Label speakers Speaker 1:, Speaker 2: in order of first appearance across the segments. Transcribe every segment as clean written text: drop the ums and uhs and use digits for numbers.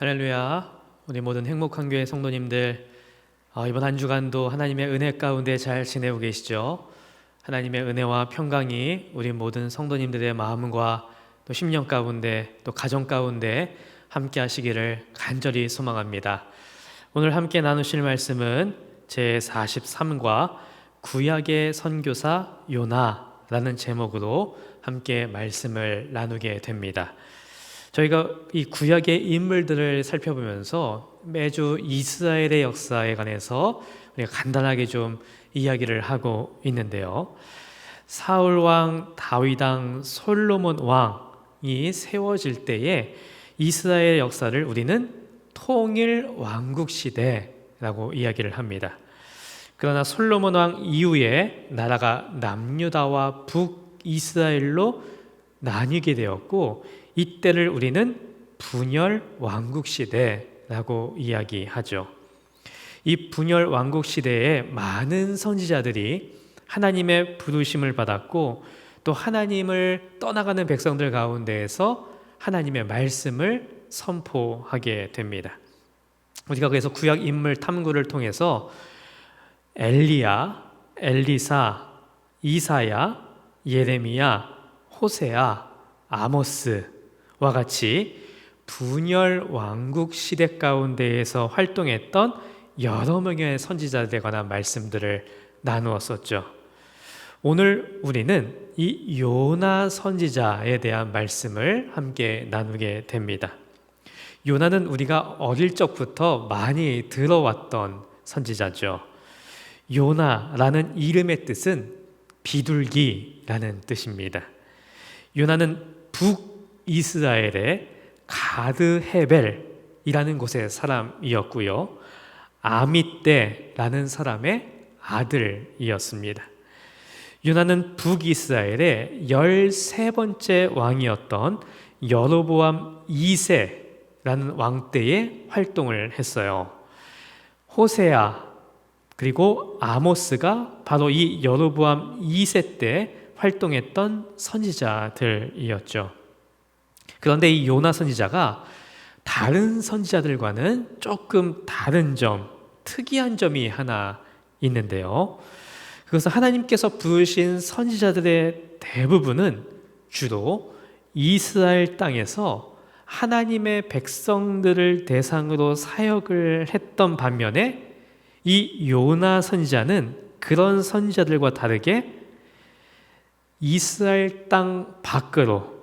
Speaker 1: 할렐루야. 우리 모든 행복한 교회 성도님들, 이번 한 주간도 하나님의 은혜 가운데 잘 지내고 계시죠? 하나님의 은혜와 평강이 우리 모든 성도님들의 마음과 또 심령 가운데 또 가정 가운데 함께 하시기를 간절히 소망합니다. 오늘 함께 나누실 말씀은 제43과 구약의 선교사 요나라는 제목으로 함께 말씀을 나누게 됩니다. 저희가 이 구약의 인물들을 살펴보면서 매주 이스라엘의 역사에 관해서 우리가 간단하게 좀 이야기를 하고 있는데요. 사울 왕, 다윗 왕, 솔로몬 왕이 세워질 때에 이스라엘 역사를 우리는 통일 왕국 시대라고 이야기를 합니다. 그러나 솔로몬 왕 이후에 나라가 남유다와 북이스라엘로 나뉘게 되었고, 이때를 우리는 분열 왕국 시대라고 이야기하죠. 이 분열 왕국 시대에 많은 선지자들이 하나님의 부르심을 받았고, 또 하나님을 떠나가는 백성들 가운데에서 하나님의 말씀을 선포하게 됩니다. 우리가 그래서 구약 인물 탐구를 통해서 엘리야, 엘리사, 이사야, 예레미야, 호세아, 아모스와 같이 분열 왕국 시대 가운데에서 활동했던 여러 명의 선지자들에 관한 말씀들을 나누었었죠. 오늘 우리는 이 요나 선지자에 대한 말씀을 함께 나누게 됩니다. 요나는 우리가 어릴 적부터 많이 들어왔던 선지자죠. 요나라는 이름의 뜻은 비둘기라는 뜻입니다. 요나는 북이스라엘의 가드헤벨이라는 곳의 사람이었고요, 아미떼라는 사람의 아들이었습니다. 요나는 북이스라엘의 13번째 왕이었던 여로보암 2세라는 왕 때에 활동을 했어요. 호세아 그리고 아모스가 바로 이 여로보암 2세 때 활동했던 선지자들이었죠. 그런데 이 요나 선지자가 다른 선지자들과는 조금 다른 점, 특이한 점이 하나 있는데요. 그것은 하나님께서 부르신 선지자들의 대부분은 주로 이스라엘 땅에서 하나님의 백성들을 대상으로 사역을 했던 반면에 이 요나 선지자는 그런 선지자들과 다르게 이스라엘 땅 밖으로,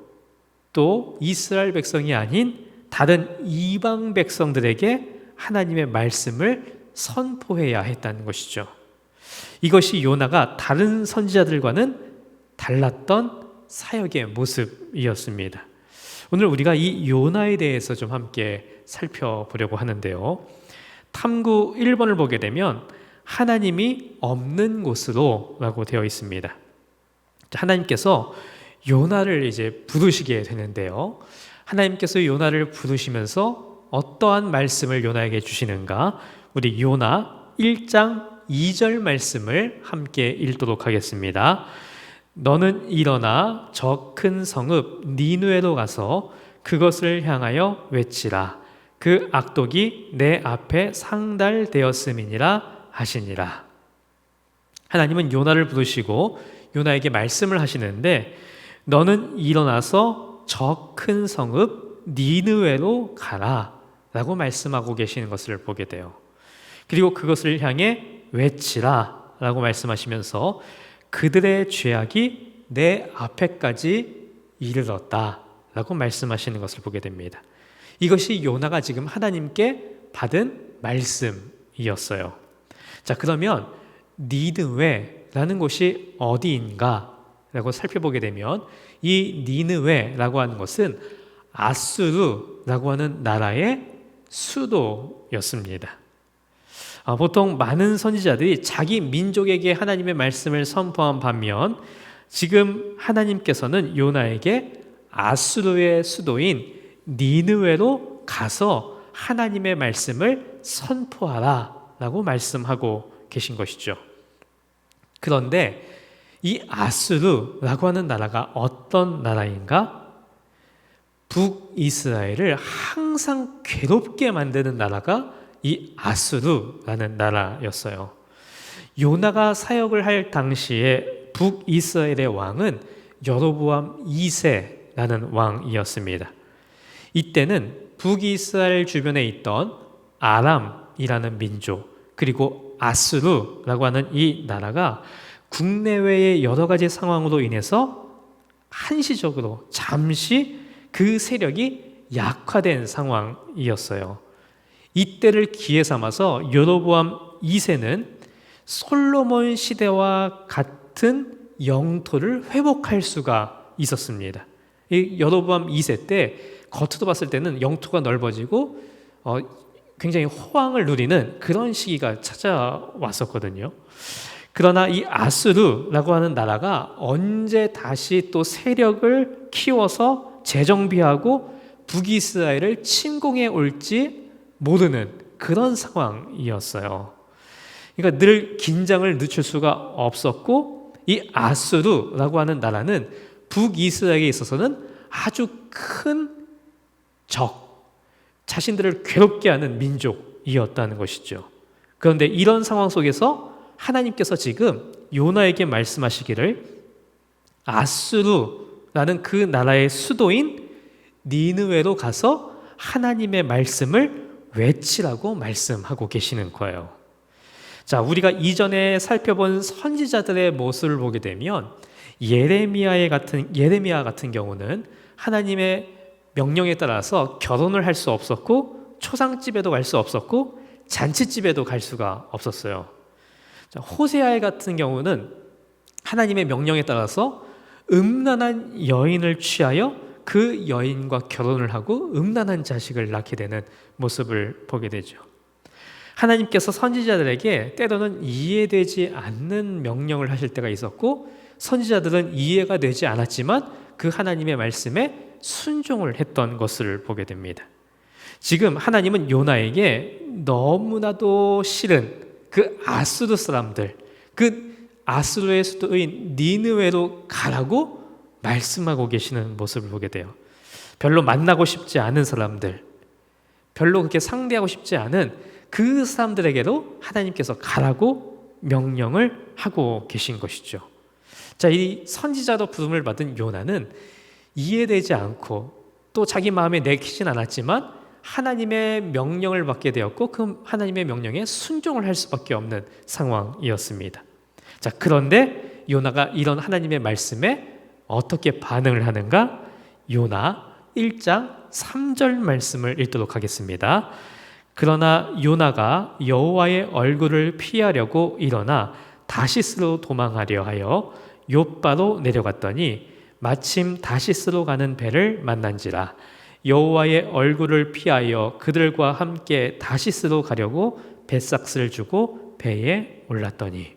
Speaker 1: 또 이스라엘 백성이 아닌 다른 이방 백성들에게 하나님의 말씀을 선포해야 했다는 것이죠. 이것이 요나가 다른 선지자들과는 달랐던 사역의 모습이었습니다. 오늘 우리가 이 요나에 대해서 좀 함께 살펴보려고 하는데요. 탐구 1번을 보게 되면 하나님이 없는 곳으로 라고 되어 있습니다. 하나님께서 요나를 이제 부르시게 되는데요. 하나님께서 요나를 부르시면서 어떠한 말씀을 요나에게 주시는가? 우리 요나 1장 2절 말씀을 함께 읽도록 하겠습니다. 너는 일어나 저 큰 성읍 니느웨로 가서 그것을 향하여 외치라. 그 악독이 내 앞에 상달되었음이니라 하시니라. 하나님은 요나를 부르시고 요나에게 말씀을 하시는데, 너는 일어나서 저 큰 성읍 니느웨로 가라 라고 말씀하고 계시는 것을 보게 돼요. 그리고 그것을 향해 외치라 라고 말씀하시면서 그들의 죄악이 내 앞에까지 이르렀다 라고 말씀하시는 것을 보게 됩니다. 이것이 요나가 지금 하나님께 받은 말씀이었어요. 자, 그러면 니느웨라는 곳이 어디인가 라고 살펴보게 되면 이 니느웨라고 하는 것은 아수르라고 하는 나라의 수도였습니다. 보통 많은 선지자들이 자기 민족에게 하나님의 말씀을 선포한 반면, 지금 하나님께서는 요나에게 아수르의 수도인 니느웨로 가서 하나님의 말씀을 선포하라 라고 말씀하고 계신 것이죠. 그런데 이 아수르라고 하는 나라가 어떤 나라인가? 북이스라엘을 항상 괴롭게 만드는 나라가 이 아수르라는 나라였어요. 요나가 사역을 할 당시에 북이스라엘의 왕은 여로보암 2세라는 왕이었습니다. 이때는 북이스라엘 주변에 있던 아람이라는 민족, 그리고 아수르라고 하는 이 나라가 국내외의 여러 가지 상황으로 인해서 한시적으로 잠시 그 세력이 약화된 상황이었어요. 이때를 기회 삼아서 여로보암 2세는 솔로몬 시대와 같은 영토를 회복할 수가 있었습니다. 이 여로보암 2세 때 겉으로 봤을 때는 영토가 넓어지고 굉장히 호황을 누리는 그런 시기가 찾아왔었거든요. 그러나 이 아수르라고 하는 나라가 언제 다시 또 세력을 키워서 재정비하고 북이스라엘을 침공해 올지 모르는 그런 상황이었어요. 그러니까 늘 긴장을 늦출 수가 없었고, 이 아수르라고 하는 나라는 북이스라엘에 있어서는 아주 큰 적, 자신들을 괴롭게 하는 민족이었다는 것이죠. 그런데 이런 상황 속에서 하나님께서 지금 요나에게 말씀하시기를 아수르라는 그 나라의 수도인 니느웨로 가서 하나님의 말씀을 외치라고 말씀하고 계시는 거예요. 자, 우리가 이전에 살펴본 선지자들의 모습을 보게 되면 예레미야 같은 경우는 하나님의 명령에 따라서 결혼을 할 수 없었고 초상집에도 갈 수 없었고 잔치집에도 갈 수가 없었어요. 자, 호세아 같은 경우는 하나님의 명령에 따라서 음란한 여인을 취하여 그 여인과 결혼을 하고 음란한 자식을 낳게 되는 모습을 보게 되죠. 하나님께서 선지자들에게 때로는 이해되지 않는 명령을 하실 때가 있었고, 선지자들은 이해가 되지 않았지만 그 하나님의 말씀에 순종을 했던 것을 보게 됩니다. 지금 하나님은 요나에게 너무나도 싫은 그 아수르 사람들, 그 아수르의 수도인 니느웨로 가라고 말씀하고 계시는 모습을 보게 돼요. 별로 만나고 싶지 않은 사람들, 별로 그렇게 상대하고 싶지 않은 그 사람들에게도 하나님께서 가라고 명령을 하고 계신 것이죠. 자, 이 선지자로 부름을 받은 요나는 이해되지 않고 또 자기 마음에 내키진 않았지만 하나님의 명령을 받게 되었고 그 하나님의 명령에 순종을 할 수밖에 없는 상황이었습니다. 자, 그런데 요나가 이런 하나님의 말씀에 어떻게 반응을 하는가? 요나 1장 3절 말씀을 읽도록 하겠습니다. 그러나 요나가 여호와의 얼굴을 피하려고 일어나 다시스로 도망하려 하여 욥바로 내려갔더니 마침 다시스로 가는 배를 만난지라. 여호와의 얼굴을 피하여 그들과 함께 다시스로 가려고 뱃삭스를 주고 배에 올랐더니,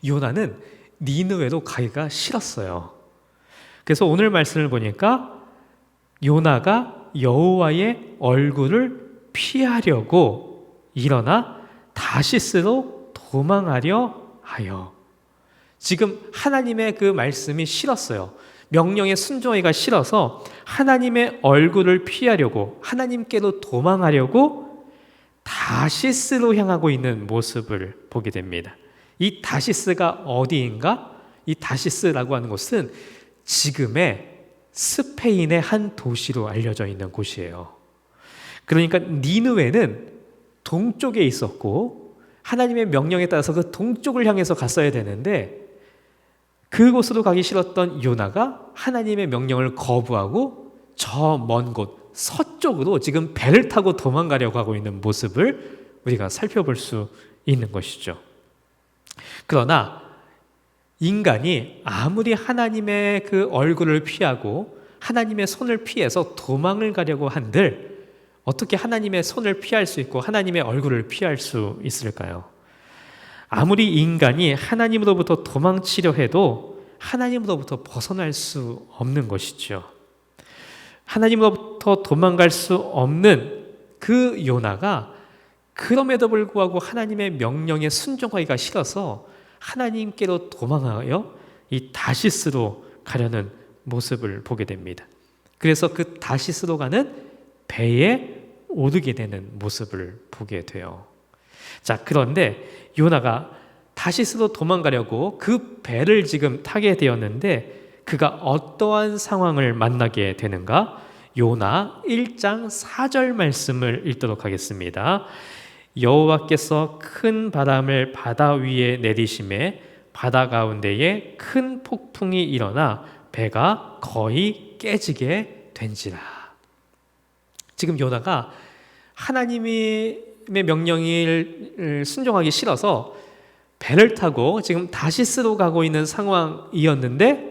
Speaker 1: 요나는 니느웨로 가기가 싫었어요. 그래서 오늘 말씀을 보니까 요나가 여호와의 얼굴을 피하려고 일어나 다시스로 도망하려 하여, 지금 하나님의 그 말씀이 싫었어요. 명령에 순종하기가 싫어서 하나님의 얼굴을 피하려고, 하나님께로 도망하려고 다시스로 향하고 있는 모습을 보게 됩니다. 이 다시스가 어디인가? 이 다시스라고 하는 곳은 지금의 스페인의 한 도시로 알려져 있는 곳이에요. 그러니까 니느웨는 동쪽에 있었고 하나님의 명령에 따라서 그 동쪽을 향해서 갔어야 되는데, 그곳으로 가기 싫었던 요나가 하나님의 명령을 거부하고 저 먼 곳 서쪽으로 지금 배를 타고 도망가려고 하고 있는 모습을 우리가 살펴볼 수 있는 것이죠. 그러나 인간이 아무리 하나님의 그 얼굴을 피하고 하나님의 손을 피해서 도망을 가려고 한들 어떻게 하나님의 손을 피할 수 있고 하나님의 얼굴을 피할 수 있을까요? 아무리 인간이 하나님으로부터 도망치려 해도 하나님으로부터 벗어날 수 없는 것이죠. 하나님으로부터 도망갈 수 없는 그 요나가 그럼에도 불구하고 하나님의 명령에 순종하기가 싫어서 하나님께로 도망하여 이 다시스로 가려는 모습을 보게 됩니다. 그래서 그 다시스로 가는 배에 오르게 되는 모습을 보게 돼요. 자, 그런데 요나가 다시스로 도망가려고 그 배를 지금 타게 되었는데 그가 어떠한 상황을 만나게 되는가? 요나 1장 4절 말씀을 읽도록 하겠습니다. 여호와께서 큰 바람을 바다 위에 내리심에 바다 가운데에 큰 폭풍이 일어나 배가 거의 깨지게 된지라. 지금 요나가 하나님의 명령을 순종하기 싫어서 배를 타고 지금 다시스로 가고 있는 상황이었는데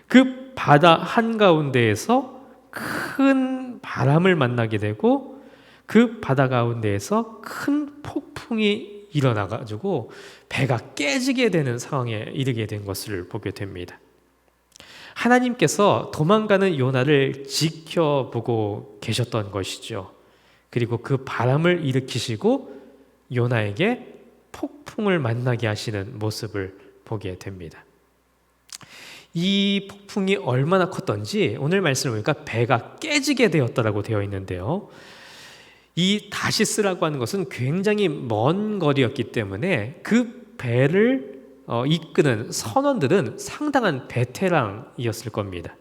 Speaker 1: 그 바다 한가운데에서 큰 바람을 만나게 되고 그 바다 가운데에서 큰 폭풍이 일어나가지고 배가 깨지게 되는 상황에 이르게 된 것을 보게 됩니다. 하나님께서 도망가는 요나를 지켜보고 계셨던 것이죠. 그리고 그 바람을 일으키시고 요나에게 폭풍을 만나게 하시는 모습을 보게 됩니다. 이 폭풍이 얼마나 컸던지 오늘 말씀을 보니까 배가 깨지게 되었다라고 되어 있는데요. 이 다시스라고 하는 것은 굉장히 먼 거리였기 때문에 그 배를 이끄는 선원들은 상당한 베테랑이었을 겁니다.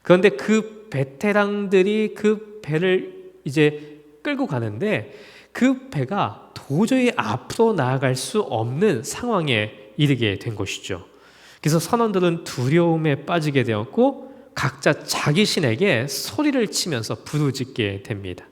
Speaker 1: 그런데 그 베테랑들이 그 배를 이제 끌고 가는데 그 배가 도저히 앞으로 나아갈 수 없는 상황에 이르게 된 것이죠. 그래서 선원들은 두려움에 빠지게 되었고 각자 자기 신에게 소리를 치면서 부르짖게 됩니다.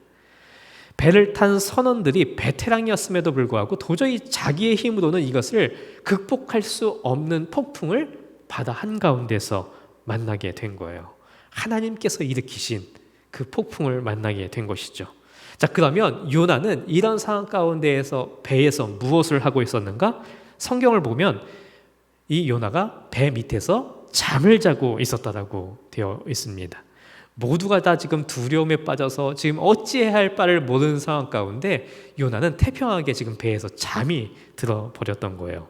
Speaker 1: 배를 탄 선원들이 베테랑이었음에도 불구하고 도저히 자기의 힘으로는 이것을 극복할 수 없는 폭풍을 바다 한가운데서 만나게 된 거예요. 하나님께서 일으키신 그 폭풍을 만나게 된 것이죠. 자, 그러면 요나는 이런 상황 가운데에서 배에서 무엇을 하고 있었는가? 성경을 보면 이 요나가 배 밑에서 잠을 자고 있었다라고 되어 있습니다. 모두가 다 지금 두려움에 빠져서 지금 어찌해야 할 바를 모르는 상황 가운데 요나는 태평하게 지금 배에서 잠이 들어버렸던 거예요.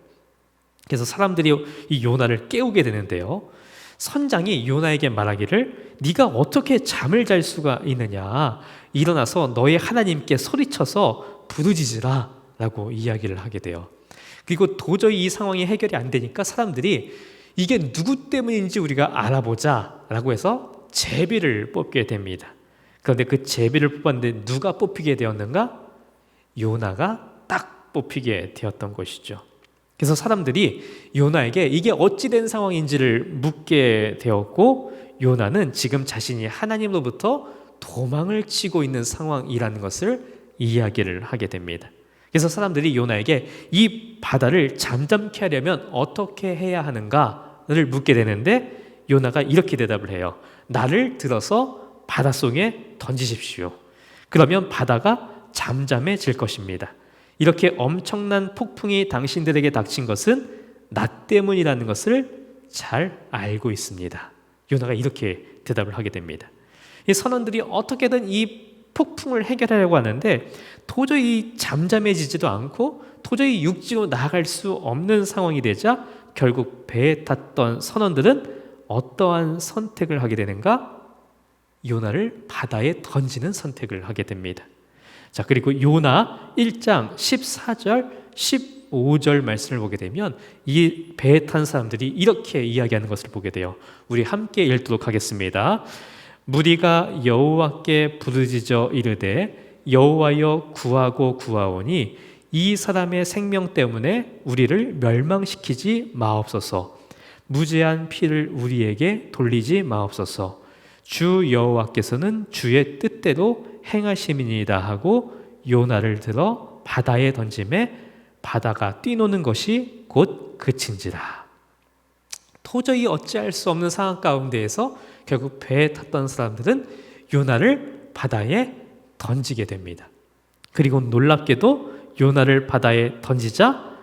Speaker 1: 그래서 사람들이 이 요나를 깨우게 되는데요. 선장이 요나에게 말하기를 네가 어떻게 잠을 잘 수가 있느냐, 일어나서 너의 하나님께 소리쳐서 부르짖으라 라고 이야기를 하게 돼요. 그리고 도저히 이 상황이 해결이 안 되니까 사람들이 이게 누구 때문인지 우리가 알아보자 라고 해서 제비를 뽑게 됩니다. 그런데 그 제비를 뽑았는데 누가 뽑히게 되었는가? 요나가 딱 뽑히게 되었던 것이죠. 그래서 사람들이 요나에게 이게 어찌 된 상황인지를 묻게 되었고 요나는 지금 자신이 하나님으로부터 도망을 치고 있는 상황이라는 것을 이야기를 하게 됩니다. 그래서 사람들이 요나에게 이 바다를 잠잠케 하려면 어떻게 해야 하는가를 묻게 되는데 요나가 이렇게 대답을 해요. 나를 들어서 바닷속에 던지십시오. 그러면 바다가 잠잠해질 것입니다. 이렇게 엄청난 폭풍이 당신들에게 닥친 것은 나 때문이라는 것을 잘 알고 있습니다. 요나가 이렇게 대답을 하게 됩니다. 이 선원들이 어떻게든 이 폭풍을 해결하려고 하는데 도저히 잠잠해지지도 않고 도저히 육지로 나아갈 수 없는 상황이 되자 결국 배에 탔던 선원들은 어떠한 선택을 하게 되는가? 요나를 바다에 던지는 선택을 하게 됩니다. 자, 그리고 요나 1장 14절 15절 말씀을 보게 되면 이 배에 탄 사람들이 이렇게 이야기하는 것을 보게 돼요. 우리 함께 읽도록 하겠습니다. 무리가 여호와께 부르짖어 이르되 여호와여 구하고 구하오니 이 사람의 생명 때문에 우리를 멸망시키지 마옵소서. 무죄한 피를 우리에게 돌리지 마옵소서. 주 여호와께서는 주의 뜻대로 행하심이니이다 하고 요나를 들어 바다에 던짐에 바다가 뛰노는 것이 곧 그친지라. 도저히 어찌할 수 없는 상황 가운데에서 결국 배에 탔던 사람들은 요나를 바다에 던지게 됩니다. 그리고 놀랍게도 요나를 바다에 던지자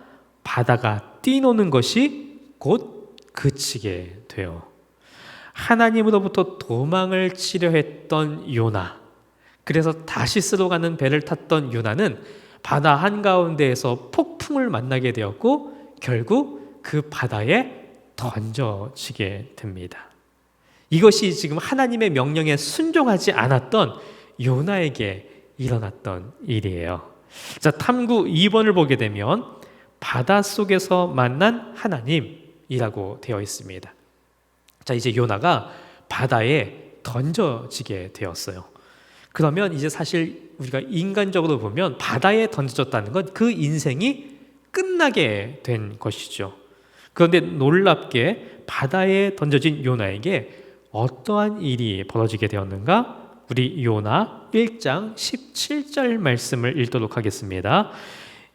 Speaker 1: 바다가 뛰노는 것이 곧 그치게 돼요. 하나님으로부터 도망을 치려 했던 요나, 그래서 다시스로 가는 배를 탔던 요나는 바다 한가운데에서 폭풍을 만나게 되었고 결국 그 바다에 던져지게 됩니다. 이것이 지금 하나님의 명령에 순종하지 않았던 요나에게 일어났던 일이에요. 자, 탐구 2번을 보게 되면 바닷속에서 만난 하나님이라고 되어 있습니다. 자, 이제 요나가 바다에 던져지게 되었어요. 그러면 이제 사실 우리가 인간적으로 보면 바다에 던져졌다는 건 그 인생이 끝나게 된 것이죠. 그런데 놀랍게 바다에 던져진 요나에게 어떠한 일이 벌어지게 되었는가? 우리 요나 1장 17절 말씀을 읽도록 하겠습니다.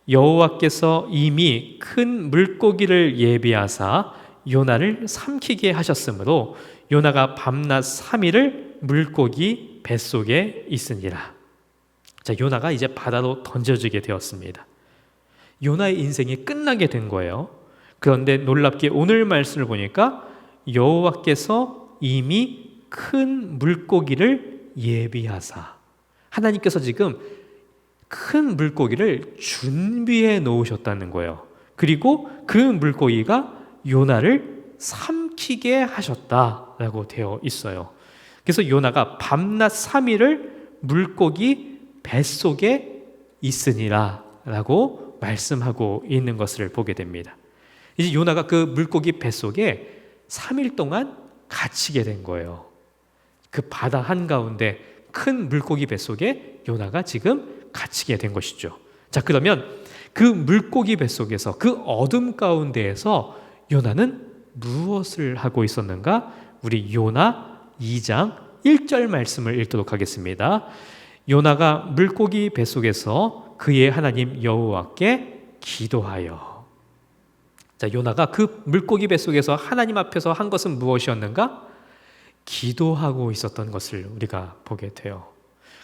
Speaker 1: 여호와께서 이미 큰 물고기를 예비하사 요나를 삼키게 하셨으므로 요나가 밤낮 3일을 물고기 뱃속에 있으니라. 자, 요나가 이제 바다로 던져지게 되었습니다. 요나의 인생이 끝나게 된 거예요. 그런데 놀랍게 오늘 말씀을 보니까 여호와께서 이미 큰 물고기를 예비하사, 하나님께서 지금 큰 물고기를 준비해 놓으셨다는 거예요. 그리고 그 물고기가 요나를 삼키게 하셨다라고 되어 있어요. 그래서 요나가 밤낮 3일을 물고기 뱃속에 있으니라 라고 말씀하고 있는 것을 보게 됩니다. 이제 요나가 그 물고기 뱃속에 3일 동안 갇히게 된 거예요. 그 바다 한가운데 큰 물고기 뱃속에 요나가 지금 갇히게 된 것이죠. 자, 그러면 그 물고기 뱃속에서 그 어둠 가운데에서 요나는 무엇을 하고 있었는가? 우리 요나 2장 1절 말씀을 읽도록 하겠습니다. 요나가 물고기 뱃속에서 그의 하나님 여호와께 기도하여. 자, 요나가 그 물고기 뱃속에서 하나님 앞에서 한 것은 무엇이었는가? 기도하고 있었던 것을 우리가 보게 돼요.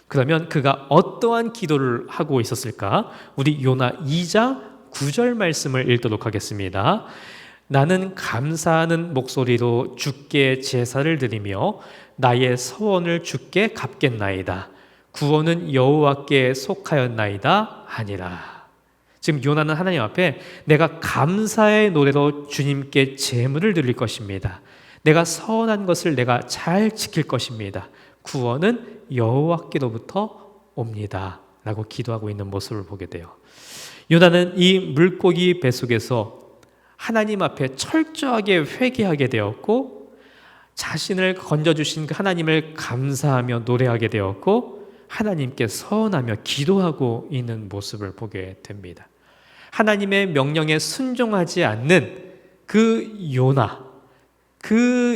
Speaker 1: 그러면 그가 어떠한 기도를 하고 있었을까? 우리 요나 2장 9절 말씀을 읽도록 하겠습니다. 나는 감사하는 목소리로 주께 제사를 드리며 나의 서원을 주께 갚겠나이다. 구원은 여호와께 속하였나이다 하니라. 지금 요나는 하나님 앞에 내가 감사의 노래로 주님께 제물을 드릴 것입니다. 내가 서원한 것을 내가 잘 지킬 것입니다. 구원은 여호와께로부터 옵니다 라고 기도하고 있는 모습을 보게 돼요. 요나는 이 물고기 뱃속에서 하나님 앞에 철저하게 회개하게 되었고, 자신을 건져주신 그 하나님을 감사하며 노래하게 되었고, 하나님께 서원하며 기도하고 있는 모습을 보게 됩니다. 하나님의 명령에 순종하지 않는 그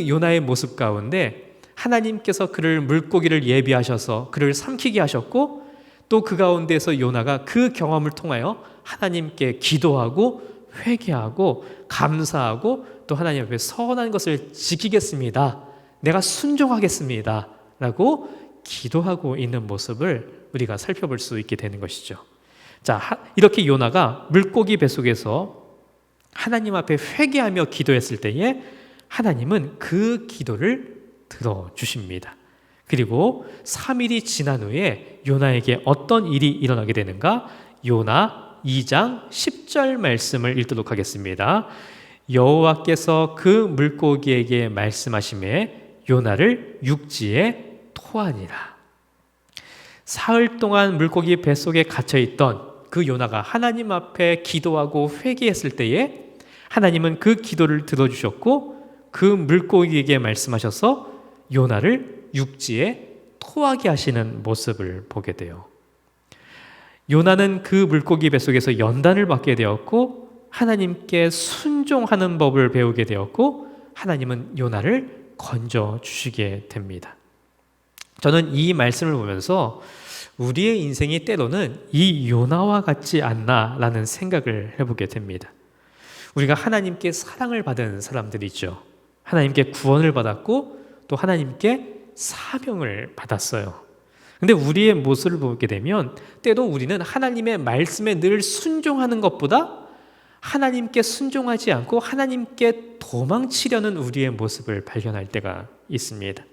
Speaker 1: 요나의 모습 가운데 하나님께서 그를 물고기를 예비하셔서 그를 삼키게 하셨고, 또 그 가운데서 요나가 그 경험을 통하여 하나님께 기도하고 회개하고 감사하고 또 하나님 앞에 서원한 것을 지키겠습니다. 내가 순종하겠습니다. 라고 기도하고 있는 모습을 우리가 살펴볼 수 있게 되는 것이죠. 자, 이렇게 요나가 물고기 뱃속에서 하나님 앞에 회개하며 기도했을 때에 하나님은 그 기도를 들어주십니다. 그리고 3일이 지난 후에 요나에게 어떤 일이 일어나게 되는가? 요나 2장 10절 말씀을 읽도록 하겠습니다. 여호와께서 그 물고기에게 말씀하시매 요나를 육지에 토하니라. 사흘 동안 물고기 뱃속에 갇혀있던 그 요나가 하나님 앞에 기도하고 회개했을 때에 하나님은 그 기도를 들어주셨고 그 물고기에게 말씀하셔서 요나를 육지에 토하게 하시는 모습을 보게 돼요. 요나는 그 물고기 뱃속에서 연단을 받게 되었고 하나님께 순종하는 법을 배우게 되었고 하나님은 요나를 건져주시게 됩니다. 저는 이 말씀을 보면서 우리의 인생이 때로는 이 요나와 같지 않나라는 생각을 해보게 됩니다. 우리가 하나님께 사랑을 받은 사람들이죠. 하나님께 구원을 받았고 또 하나님께 사명을 받았어요. 근데 우리의 모습을 보게 되면 때로 우리는 하나님의 말씀에 늘 순종하는 것보다 하나님께 순종하지 않고 하나님께 도망치려는 우리의 모습을 발견할 때가 있습니다.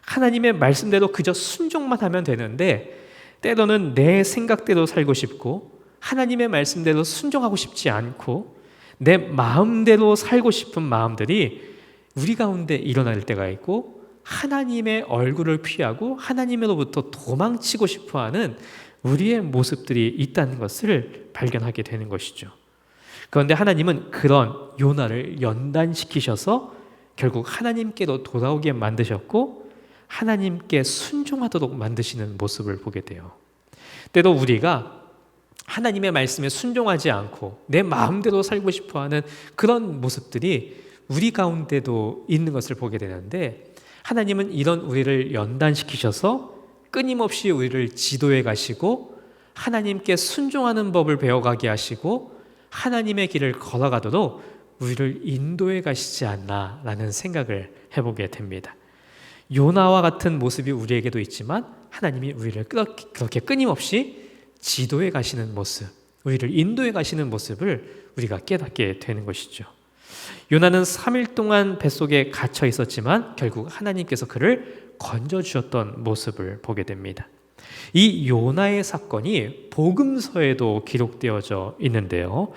Speaker 1: 하나님의 말씀대로 그저 순종만 하면 되는데 때로는 내 생각대로 살고 싶고 하나님의 말씀대로 순종하고 싶지 않고 내 마음대로 살고 싶은 마음들이 우리 가운데 일어날 때가 있고 하나님의 얼굴을 피하고 하나님으로부터 도망치고 싶어하는 우리의 모습들이 있다는 것을 발견하게 되는 것이죠. 그런데 하나님은 그런 요나를 연단시키셔서 결국 하나님께로 돌아오게 만드셨고 하나님께 순종하도록 만드시는 모습을 보게 돼요. 때로 우리가 하나님의 말씀에 순종하지 않고 내 마음대로 살고 싶어하는 그런 모습들이 우리 가운데도 있는 것을 보게 되는데, 하나님은 이런 우리를 연단시키셔서 끊임없이 우리를 지도해 가시고 하나님께 순종하는 법을 배워가게 하시고 하나님의 길을 걸어가도록 우리를 인도해 가시지 않나라는 생각을 해보게 됩니다. 요나와 같은 모습이 우리에게도 있지만 하나님이 우리를 그렇게 끊임없이 지도해 가시는 모습, 우리를 인도해 가시는 모습을 우리가 깨닫게 되는 것이죠. 요나는 3일 동안 뱃속에 갇혀 있었지만 결국 하나님께서 그를 건져주셨던 모습을 보게 됩니다. 이 요나의 사건이 복음서에도 기록되어져 있는데요.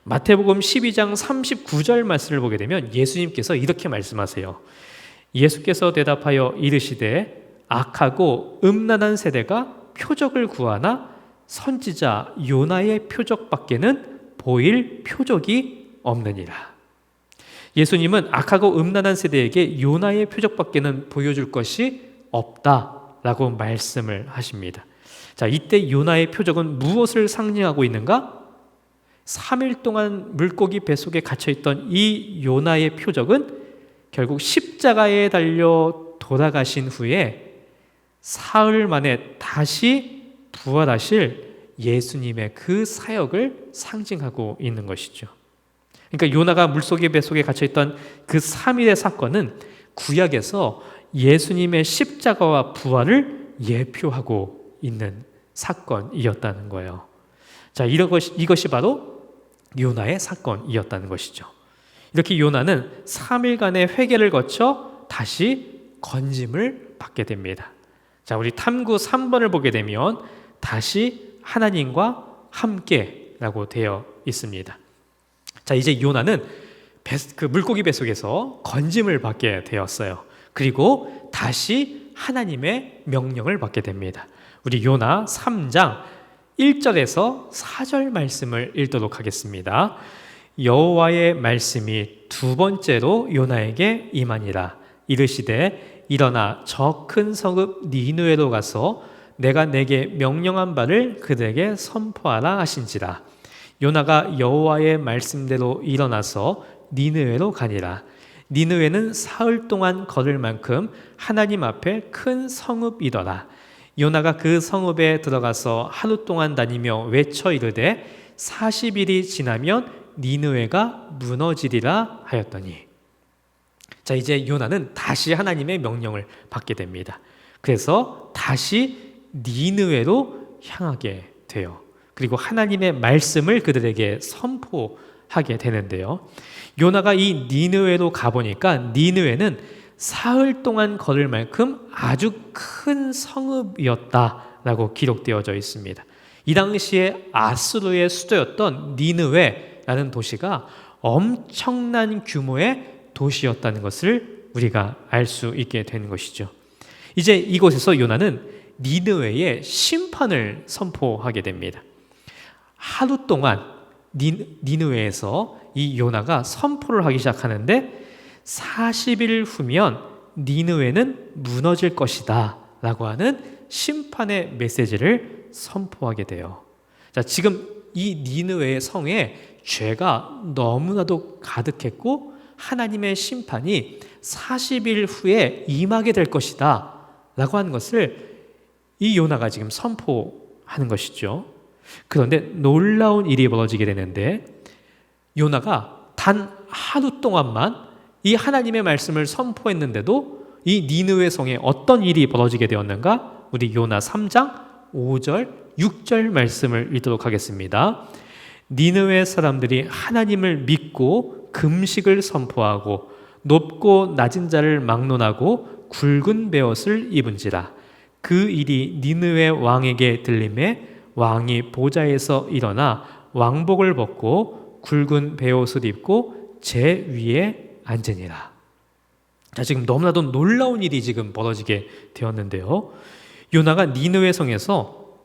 Speaker 1: 마태복음 12장 39절 말씀을 보게 되면 예수님께서 이렇게 말씀하세요. 예수께서 대답하여 이르시되 악하고 음란한 세대가 표적을 구하나 선지자 요나의 표적밖에는 보일 표적이 없느니라. 예수님은 악하고 음란한 세대에게 요나의 표적밖에는 보여줄 것이 없다라고 말씀을 하십니다. 자, 이때 요나의 표적은 무엇을 상징하고 있는가? 3일 동안 물고기 뱃속에 갇혀있던 이 요나의 표적은 결국 십자가에 달려 돌아가신 후에 사흘 만에 다시 부활하실 예수님의 그 사역을 상징하고 있는 것이죠. 그러니까 요나가 물속에 뱃속에 갇혀있던 그 3일의 사건은 구약에서 예수님의 십자가와 부활을 예표하고 있는 사건이었다는 거예요. 자, 이것이 바로 요나의 사건이었다는 것이죠. 이렇게 요나는 3일간의 회개를 거쳐 다시 건짐을 받게 됩니다. 자, 우리 탐구 3번을 보게 되면 다시 하나님과 함께라고 되어 있습니다. 자, 이제 요나는 그 물고기 뱃속에서 건짐을 받게 되었어요. 그리고 다시 하나님의 명령을 받게 됩니다. 우리 요나 3장 1절에서 4절 말씀을 읽도록 하겠습니다. 여호와의 말씀이 두 번째로 요나에게 임하니라. 이르시되 일어나 저 큰 성읍 니느웨로 가서 내가 내게 명령한 바를 그들에게 선포하라 하신지라. 요나가 여호와의 말씀대로 일어나서 니느웨로 가니라. 니느웨는 사흘 동안 걸을 만큼 하나님 앞에 큰 성읍이더라. 요나가 그 성읍에 들어가서 하루 동안 다니며 외쳐 이르되 40일이 지나면 니느웨가 무너지리라 하였더니. 자, 이제 요나는 다시 하나님의 명령을 받게 됩니다. 그래서 다시 니느웨로 향하게 돼요. 그리고 하나님의 말씀을 그들에게 선포하게 되는데요. 요나가 이 니느웨로 가보니까 니느웨는 사흘 동안 걸을 만큼 아주 큰 성읍이었다라고 기록되어져 있습니다. 이 당시에 아수르의 수도였던 니느웨라는 도시가 엄청난 규모의 도시였다는 것을 우리가 알 수 있게 되는 것이죠. 이제 이곳에서 요나는 니느웨의 심판을 선포하게 됩니다. 하루 동안 니느웨에서 이 요나가 선포를 하기 시작하는데 40일 후면 니느웨는 무너질 것이다 라고 하는 심판의 메시지를 선포하게 돼요. 자, 지금 이 니느웨의 성에 죄가 너무나도 가득했고 하나님의 심판이 40일 후에 임하게 될 것이다 라고 하는 것을 이 요나가 지금 선포하는 것이죠. 그런데 놀라운 일이 벌어지게 되는데 요나가 단 하루 동안만 이 하나님의 말씀을 선포했는데도 이 니느웨 성에 어떤 일이 벌어지게 되었는가? 우리 요나 3장 5절, 6절 말씀을 읽도록 하겠습니다. 니느웨 사람들이 하나님을 믿고 금식을 선포하고 높고 낮은 자를 막론하고 굵은 베옷을 입은지라. 그 일이 니느웨 왕에게 들림에 왕이 보좌에서 일어나 왕복을 벗고 굵은 베옷을 입고 제 위에 앉으니라. 자, 지금 너무나도 놀라운 일이 지금 벌어지게 되었는데요. 요나가 니느웨 성에서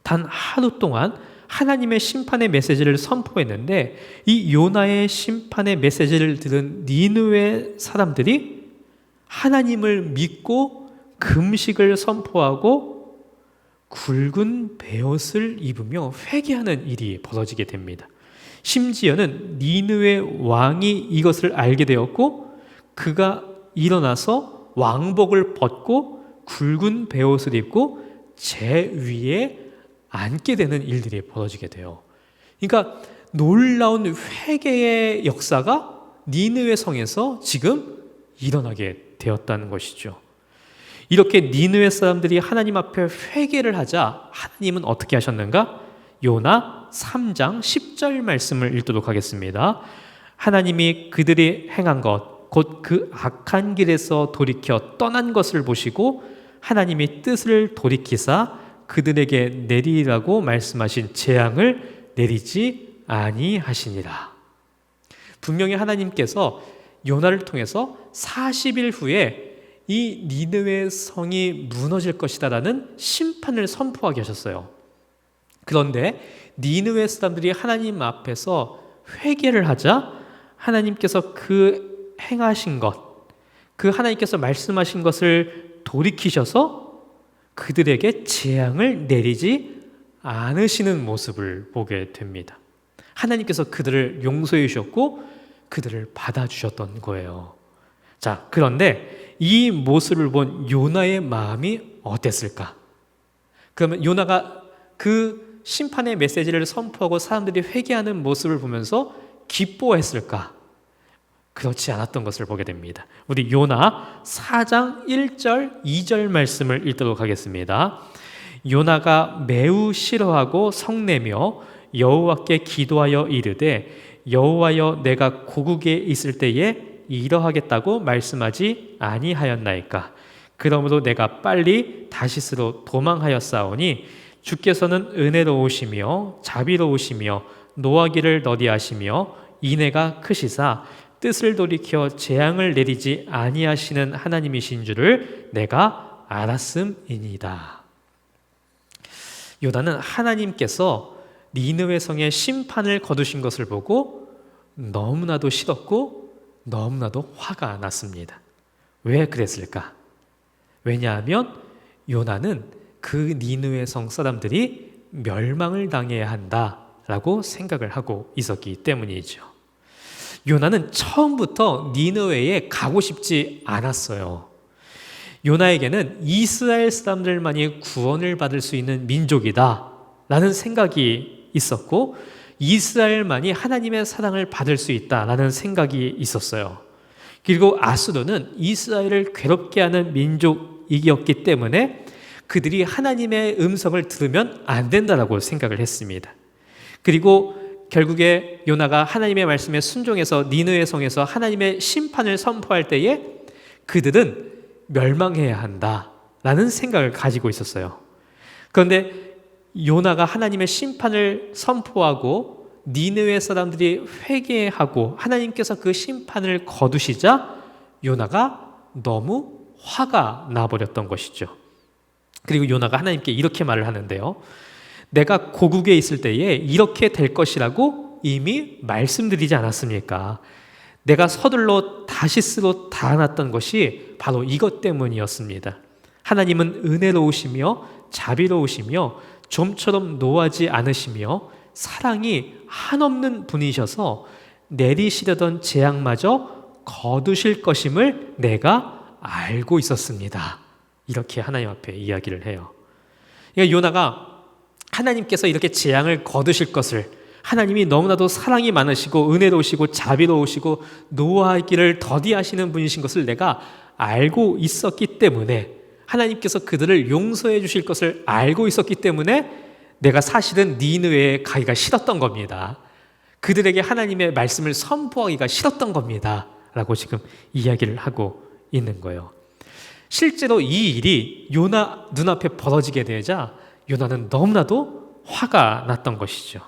Speaker 1: 단 하루 동안 하나님의 심판의 메시지를 선포했는데, 이 요나의 심판의 메시지를 들은 니느웨 사람들이 하나님을 믿고 금식을 선포하고 굵은 베옷을 입으며 회개하는 일이 벌어지게 됩니다. 심지어는 니느웨 왕이 이것을 알게 되었고, 그가 일어나서 왕복을 벗고 굵은 베옷을 입고 제 위에 앉게 되는 일들이 벌어지게 돼요. 그러니까 놀라운 회개의 역사가 니느웨 성에서 지금 일어나게 되었다는 것이죠. 이렇게 니느웨 사람들이 하나님 앞에 회개를 하자 하나님은 어떻게 하셨는가? 요나 3장 10절 말씀을 읽도록 하겠습니다. 하나님이 그들이 행한 것, 곧 그 악한 길에서 돌이켜 떠난 것을 보시고 하나님이 뜻을 돌이키사 그들에게 내리라고 말씀하신 재앙을 내리지 아니하시니라. 분명히 하나님께서 요나를 통해서 40일 후에 이 니느웨 성이 무너질 것이다라는 심판을 선포하게 하셨어요. 그런데 니느웨 사람들이 하나님 앞에서 회개를 하자 하나님께서 그 행하신 것, 그 하나님께서 말씀하신 것을 돌이키셔서 그들에게 재앙을 내리지 않으시는 모습을 보게 됩니다. 하나님께서 그들을 용서해 주셨고 그들을 받아주셨던 거예요. 자, 그런데 이 모습을 본 요나의 마음이 어땠을까? 그러면 요나가 그 심판의 메시지를 선포하고 사람들이 회개하는 모습을 보면서 기뻐했을까? 그렇지 않았던 것을 보게 됩니다. 우리 요나 4장 1절 2절 말씀을 읽도록 하겠습니다. 요나가 매우 싫어하고 성내며 여호와께 기도하여 이르되 여호와여 내가 고국에 있을 때에 이러하겠다고 말씀하지 아니하였나이까. 그러므로 내가 빨리 다시스로 도망하였사오니 주께서는 은혜로우시며 자비로우시며 노하기를 더디하시며 인애가 크시사 뜻을 돌이켜 재앙을 내리지 아니하시는 하나님이신 줄을 내가 알았음이니이다. 요나는 하나님께서 니느웨 성의 심판을 거두신 것을 보고 너무나도 싫었고 너무나도 화가 났습니다. 왜 그랬을까? 왜냐하면 요나는 그 니느웨 성 사람들이 멸망을 당해야 한다라고 생각을 하고 있었기 때문이죠. 요나는 처음부터 니느웨에 가고 싶지 않았어요. 요나에게는 이스라엘 사람들만이 구원을 받을 수 있는 민족이다 라는 생각이 있었고, 이스라엘만이 하나님의 사랑을 받을 수 있다라는 생각이 있었어요. 그리고 아수르는 이스라엘을 괴롭게 하는 민족이었기 때문에 그들이 하나님의 음성을 들으면 안 된다라고 생각을 했습니다. 그리고 결국에 요나가 하나님의 말씀에 순종해서 니느웨 성에서 하나님의 심판을 선포할 때에 그들은 멸망해야 한다라는 생각을 가지고 있었어요. 그런데 요나가 하나님의 심판을 선포하고 니느웨 사람들이 회개하고 하나님께서 그 심판을 거두시자 요나가 너무 화가 나버렸던 것이죠. 그리고 요나가 하나님께 이렇게 말을 하는데요. 내가 고국에 있을 때에 이렇게 될 것이라고 이미 말씀드리지 않았습니까? 내가 서둘러 다시스로 달아났던 것이 바로 이것 때문이었습니다. 하나님은 은혜로우시며 자비로우시며 좀처럼 노하지 않으시며 사랑이 한없는 분이셔서 내리시려던 재앙마저 거두실 것임을 내가 알고 있었습니다. 이렇게 하나님 앞에 이야기를 해요. 그러니까 요나가 하나님께서 이렇게 재앙을 거두실 것을, 하나님이 너무나도 사랑이 많으시고 은혜로우시고 자비로우시고 노하기를 더디하시는 분이신 것을 내가 알고 있었기 때문에, 하나님께서 그들을 용서해 주실 것을 알고 있었기 때문에 내가 사실은 니느웨에 가기가 싫었던 겁니다. 그들에게 하나님의 말씀을 선포하기가 싫었던 겁니다 라고 지금 이야기를 하고 있는 거예요. 실제로 이 일이 요나 눈앞에 벌어지게 되자 요나는 너무나도 화가 났던 것이죠.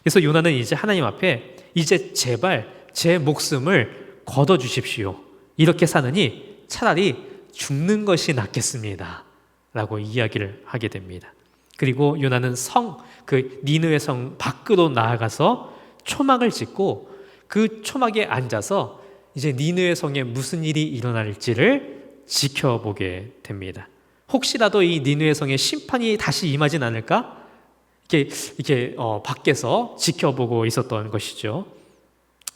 Speaker 1: 그래서 요나는 이제 하나님 앞에 이제 제발 제 목숨을 거둬주십시오. 이렇게 사느니 차라리 죽는 것이 낫겠습니다 라고 이야기를 하게 됩니다. 그리고 요나는 그 니느웨 성 밖으로 나아가서 초막을 짓고 그 초막에 앉아서 이제 니느웨 성에 무슨 일이 일어날지를 지켜보게 됩니다. 혹시라도 이 니느웨 성에 심판이 다시 임하진 않을까? 이렇게 밖에서 지켜보고 있었던 것이죠.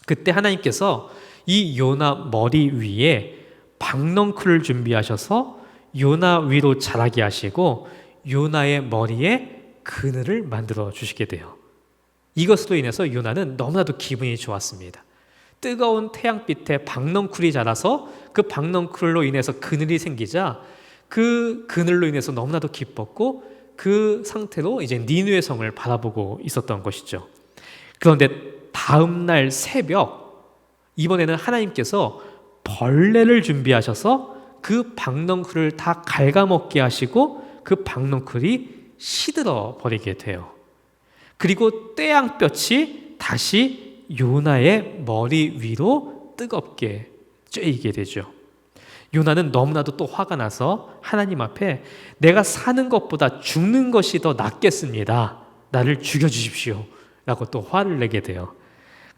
Speaker 1: 그때 하나님께서 이 요나 머리 위에 박넝쿨을 준비하셔서 요나 위로 자라게 하시고 요나의 머리에 그늘을 만들어 주시게 돼요. 이것으로 인해서 요나는 너무나도 기분이 좋았습니다. 뜨거운 태양빛에 박넝쿨이 자라서 그 박넝쿨로 인해서 그늘이 생기자 그 그늘로 인해서 너무나도 기뻤고 그 상태로 이제 니느웨 성을 바라보고 있었던 것이죠. 그런데 다음 날 새벽, 이번에는 하나님께서 벌레를 준비하셔서 그 박넝쿨을 다 갉아먹게 하시고 그 박넝쿨이 시들어 버리게 돼요. 그리고 태양볕이 다시 요나의 머리 위로 뜨겁게 쬐이게 되죠. 요나는 너무나도 또 화가 나서 하나님 앞에 내가 사는 것보다 죽는 것이 더 낫겠습니다. 나를 죽여주십시오 라고 또 화를 내게 돼요.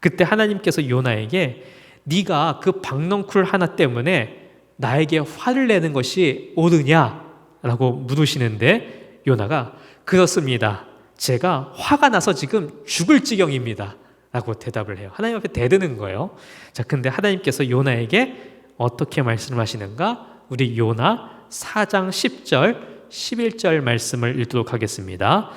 Speaker 1: 그때 하나님께서 요나에게 네가 그 박넝쿨 하나 때문에 나에게 화를 내는 것이 옳으냐? 라고 물으시는데 요나가 그렇습니다. 제가 화가 나서 지금 죽을 지경입니다. 라고 대답을 해요. 하나님 앞에 대드는 거예요. 자, 근데 하나님께서 요나에게 어떻게 말씀하시는가? 우리 요나 4장 10절, 11절 말씀을 읽도록 하겠습니다.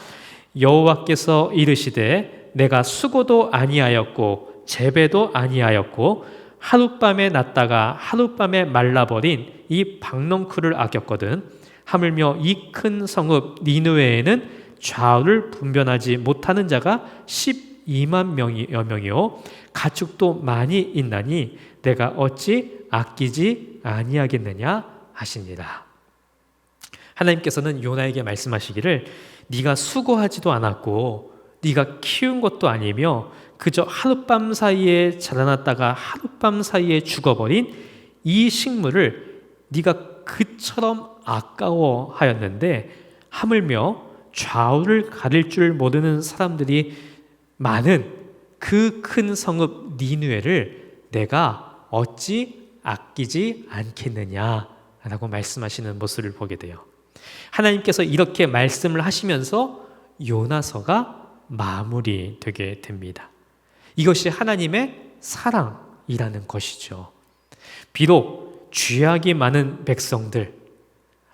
Speaker 1: 여호와께서 이르시되 내가 수고도 아니하였고 재배도 아니하였고 하룻밤에 났다가 하룻밤에 말라버린 이 박넝쿨을 아꼈거든. 하물며 이 큰 성읍 니느웨에는 좌우를 분별하지 못하는 자가 12만 명여 명이요 가축도 많이 있나니 내가 어찌 아끼지 아니하겠느냐 하시니라. 하나님께서는 요나에게 말씀하시기를 네가 수고하지도 않았고 네가 키운 것도 아니며 그저 하룻밤 사이에 자라났다가 하룻밤 사이에 죽어버린 이 식물을 네가 그처럼 아까워하였는데 하물며 좌우를 가릴 줄 모르는 사람들이 많은 그 큰 성읍 니느웨를 내가 어찌 아끼지 않겠느냐라고 말씀하시는 모습을 보게 돼요. 하나님께서 이렇게 말씀을 하시면서 요나서가 마무리되게 됩니다. 이것이 하나님의 사랑이라는 것이죠. 비록 죄악이 많은 백성들,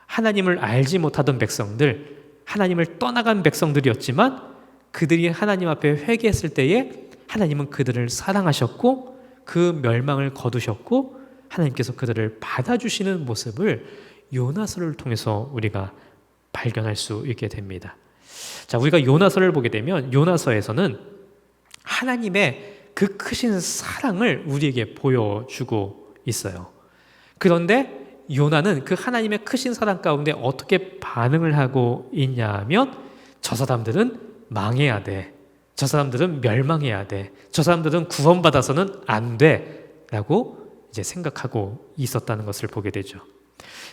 Speaker 1: 하나님을 알지 못하던 백성들, 하나님을 떠나간 백성들이었지만 그들이 하나님 앞에 회개했을 때에 하나님은 그들을 사랑하셨고 그 멸망을 거두셨고 하나님께서 그들을 받아주시는 모습을 요나서를 통해서 우리가 발견할 수 있게 됩니다. 자, 우리가 요나서를 보게 되면 요나서에서는 하나님의 그 크신 사랑을 우리에게 보여주고 있어요. 그런데 요나는 그 하나님의 크신 사랑 가운데 어떻게 반응을 하고 있냐면 저 사람들은 망해야 돼. 저 사람들은 멸망해야 돼. 저 사람들은 구원받아서는 안 돼. 라고 이제 생각하고 있었다는 것을 보게 되죠.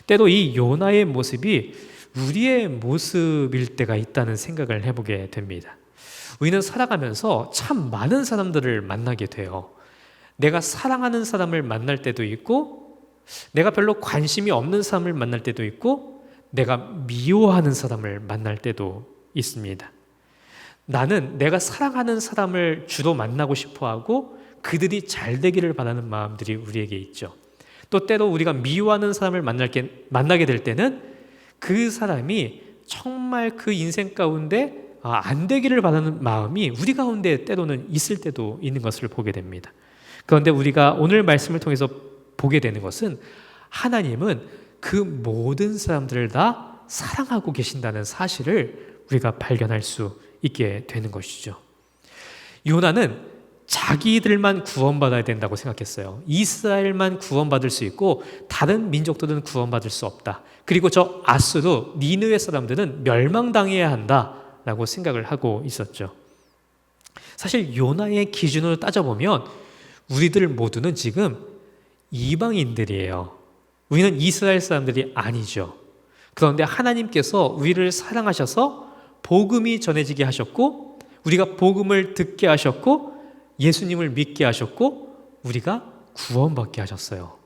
Speaker 1: 때로 이 요나의 모습이 우리의 모습일 때가 있다는 생각을 해보게 됩니다. 우리는 살아가면서 참 많은 사람들을 만나게 돼요. 내가 사랑하는 사람을 만날 때도 있고 내가 별로 관심이 없는 사람을 만날 때도 있고 내가 미워하는 사람을 만날 때도 있습니다. 나는 내가 사랑하는 사람을 주로 만나고 싶어하고 그들이 잘 되기를 바라는 마음들이 우리에게 있죠. 또 때로 우리가 미워하는 사람을 만나게 될 때는 그 사람이 정말 그 인생 가운데 안 되기를 바라는 마음이 우리 가운데 때로는 있을 때도 있는 것을 보게 됩니다. 그런데 우리가 오늘 말씀을 통해서 보게 되는 것은 하나님은 그 모든 사람들을 다 사랑하고 계신다는 사실을 우리가 발견할 수 있게 되는 것이죠. 요나는 자기들만 구원받아야 된다고 생각했어요. 이스라엘만 구원받을 수 있고 다른 민족들은 구원받을 수 없다. 그리고 저 아수르, 니느웨 사람들은 멸망당해야 한다라고 생각을 하고 있었죠. 사실 요나의 기준으로 따져보면 우리들 모두는 지금 이방인들이에요. 우리는 이스라엘 사람들이 아니죠. 그런데 하나님께서 우리를 사랑하셔서 복음이 전해지게 하셨고, 우리가 복음을 듣게 하셨고, 예수님을 믿게 하셨고, 우리가 구원받게 하셨어요.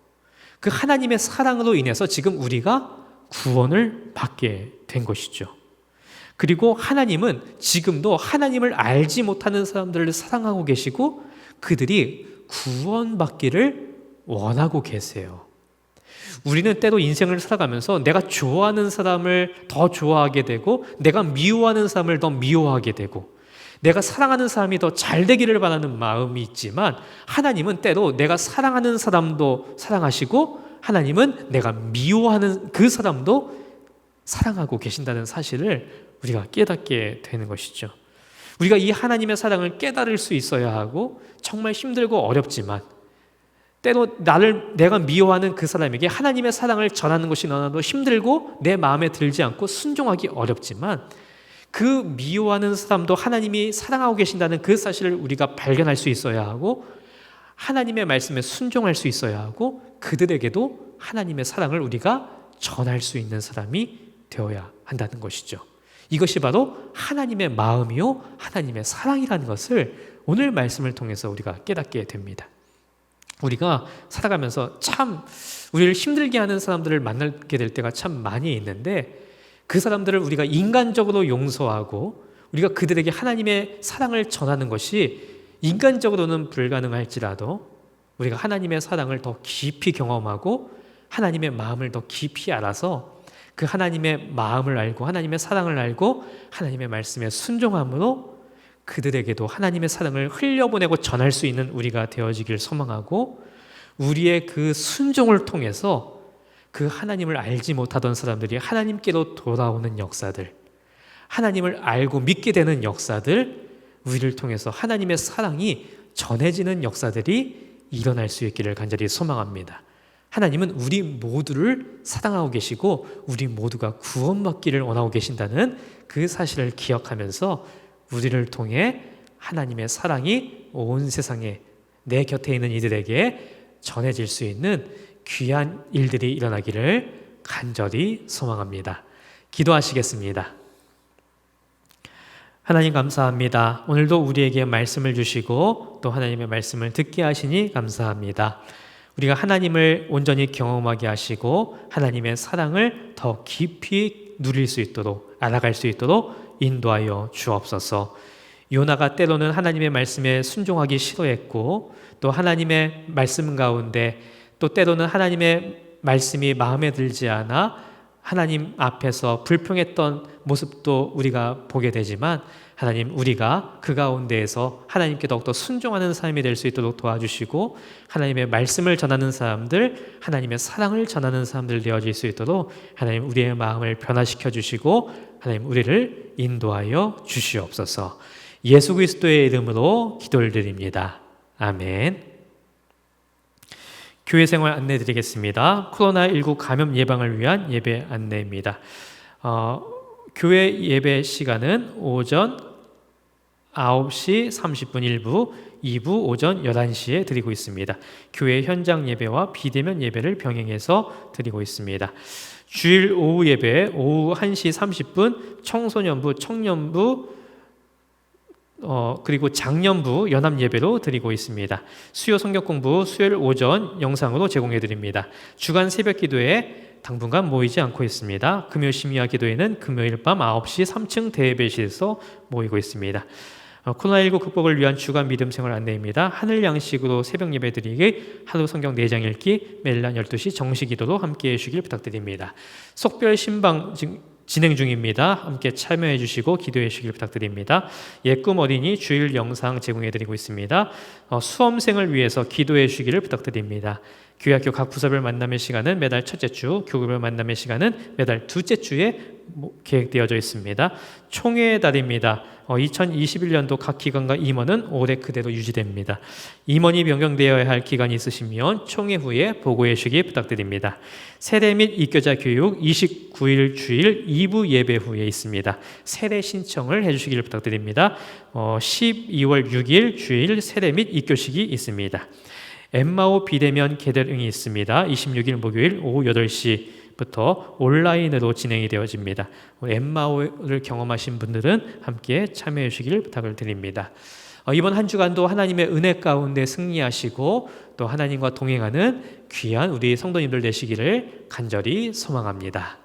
Speaker 1: 그 하나님의 사랑으로 인해서 지금 우리가 구원을 받게 된 것이죠. 그리고 하나님은 지금도 하나님을 알지 못하는 사람들을 사랑하고 계시고, 그들이 구원받기를 원하고 계세요. 우리는 때로 인생을 살아가면서 내가 좋아하는 사람을 더 좋아하게 되고, 내가 미워하는 사람을 더 미워하게 되고, 내가 사랑하는 사람이 더 잘 되기를 바라는 마음이 있지만, 하나님은 때로 내가 사랑하는 사람도 사랑하시고, 하나님은 내가 미워하는 그 사람도 사랑하고 계신다는 사실을 우리가 깨닫게 되는 것이죠. 우리가 이 하나님의 사랑을 깨달을 수 있어야 하고, 정말 힘들고 어렵지만, 때로 내가 미워하는 그 사람에게 하나님의 사랑을 전하는 것이 너무나도 힘들고 내 마음에 들지 않고 순종하기 어렵지만, 그 미워하는 사람도 하나님이 사랑하고 계신다는 그 사실을 우리가 발견할 수 있어야 하고, 하나님의 말씀에 순종할 수 있어야 하고, 그들에게도 하나님의 사랑을 우리가 전할 수 있는 사람이 되어야 한다는 것이죠. 이것이 바로 하나님의 마음이요 하나님의 사랑이라는 것을 오늘 말씀을 통해서 우리가 깨닫게 됩니다. 우리가 살아가면서 참 우리를 힘들게 하는 사람들을 만나게 될 때가 참 많이 있는데, 그 사람들을 우리가 인간적으로 용서하고 우리가 그들에게 하나님의 사랑을 전하는 것이 인간적으로는 불가능할지라도, 우리가 하나님의 사랑을 더 깊이 경험하고 하나님의 마음을 더 깊이 알아서 그 하나님의 마음을 알고 하나님의 사랑을 알고 하나님의 말씀에 순종함으로 그들에게도 하나님의 사랑을 흘려보내고 전할 수 있는 우리가 되어지길 소망하고, 우리의 그 순종을 통해서 그 하나님을 알지 못하던 사람들이 하나님께로 돌아오는 역사들, 하나님을 알고 믿게 되는 역사들, 우리를 통해서 하나님의 사랑이 전해지는 역사들이 일어날 수 있기를 간절히 소망합니다. 하나님은 우리 모두를 사랑하고 계시고 우리 모두가 구원받기를 원하고 계신다는 그 사실을 기억하면서 우리를 통해 하나님의 사랑이 온 세상에 내 곁에 있는 이들에게 전해질 수 있는 귀한 일들이 일어나기를 간절히 소망합니다. 기도하시겠습니다. 하나님 감사합니다. 오늘도 우리에게 말씀을 주시고 또 하나님의 말씀을 듣게 하시니 감사합니다. 우리가 하나님을 온전히 경험하게 하시고 하나님의 사랑을 더 깊이 누릴 수 있도록, 알아갈 수 있도록 인도하여 주옵소서. 요나가 때로는 하나님의 말씀에 순종하기 싫어했고, 또 하나님의 말씀 가운데 또 때로는 하나님의 말씀이 마음에 들지 않아 하나님 앞에서 불평했던 모습도 우리가 보게 되지만, 하나님, 우리가 그 가운데에서 하나님께 더욱더 순종하는 삶이 될 수 있도록 도와주시고, 하나님의 말씀을 전하는 사람들, 하나님의 사랑을 전하는 사람들 되어질 수 있도록 하나님 우리의 마음을 변화시켜 주시고 하나님 우리를 인도하여 주시옵소서. 예수 그리스도의 이름으로 기도를 드립니다. 아멘. 교회 생활 안내 드리겠습니다. 코로나19 감염 예방을 위한 예배 안내입니다. 교회 예배 시간은 오전 9시 30분 1부, 2부 오전 11시에 드리고 있습니다. 교회 현장 예배와 비대면 예배를 병행해서 드리고 있습니다. 주일 오후 예배 오후 1시 30분 청소년부, 청년부, 그리고 장년부 연합 예배로 드리고 있습니다. 수요 성경 공부 수요일 오전 영상으로 제공해 드립니다. 주간 새벽 기도에 당분간 모이지 않고 있습니다. 금요 심야 기도회는 금요일 밤 9시 3층 대예배실에서 모이고 있습니다. 코로나19 극복을 위한 주간 믿음 생활 안내입니다. 하늘 양식으로 새벽 예배 드리기, 하루 성경 4장 읽기, 매일 낮 12시 정시 기도로 함께해 주시길 부탁드립니다. 속별 신방 진행 중입니다. 함께 참여해 주시고 기도해 주시길 부탁드립니다. 예꿈 어린이 주일 영상 제공해 드리고 있습니다. 수험생을 위해서 기도해 주시기를 부탁드립니다. 교회학교 각 부서별 만남의 시간은 매달 첫째 주, 교구별 만남의 시간은 매달 둘째 주에 계획되어져 있습니다. 총회의 달입니다. 2021년도 각 기관과 임원은 올해 그대로 유지됩니다. 임원이 변경되어야 할 기간이 있으시면 총회 후에 보고해 주시기 부탁드립니다. 세례 및 입교자 교육 29일 주일 2부 예배 후에 있습니다. 세례 신청을 해주시기를 부탁드립니다. 12월 6일 주일 세례 및 입교식이 있습니다. 엠마오 비대면 개대응이 있습니다. 26일 목요일 오후 8시부터 온라인으로 진행이 되어집니다. 엠마오를 경험하신 분들은 함께 참여해 주시길 부탁을 드립니다. 이번 한 주간도 하나님의 은혜 가운데 승리하시고 또 하나님과 동행하는 귀한 우리 성도님들 되시기를 간절히 소망합니다.